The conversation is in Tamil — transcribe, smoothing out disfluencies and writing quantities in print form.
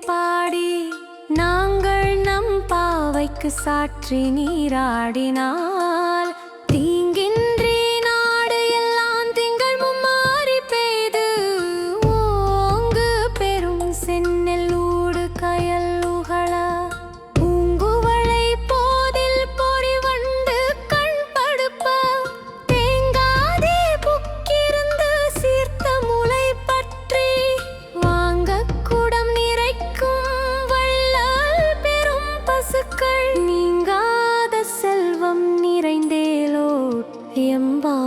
பாடி நாங்கள் நம் பாவைக்கு சாற்றி நீராடினால் தீங்கின்றி நாடு எல்லாம் திங்கள் மும்மாறி பெய்து ஓங்கு பெரும் செந்நெல் ஊடு கயல் உகள பூங்குவளை போதில் பொறி வண்டு கண் படுப்ப தேங்காதே புக்கிருந்து சீர்த்த முளை பற்றி வாங்க குடம் நிறைக்கும் வள்ளல் பெரும் பசுக்கள் நீங்காத செல்வம் நிறைந்தேலோ எம்பா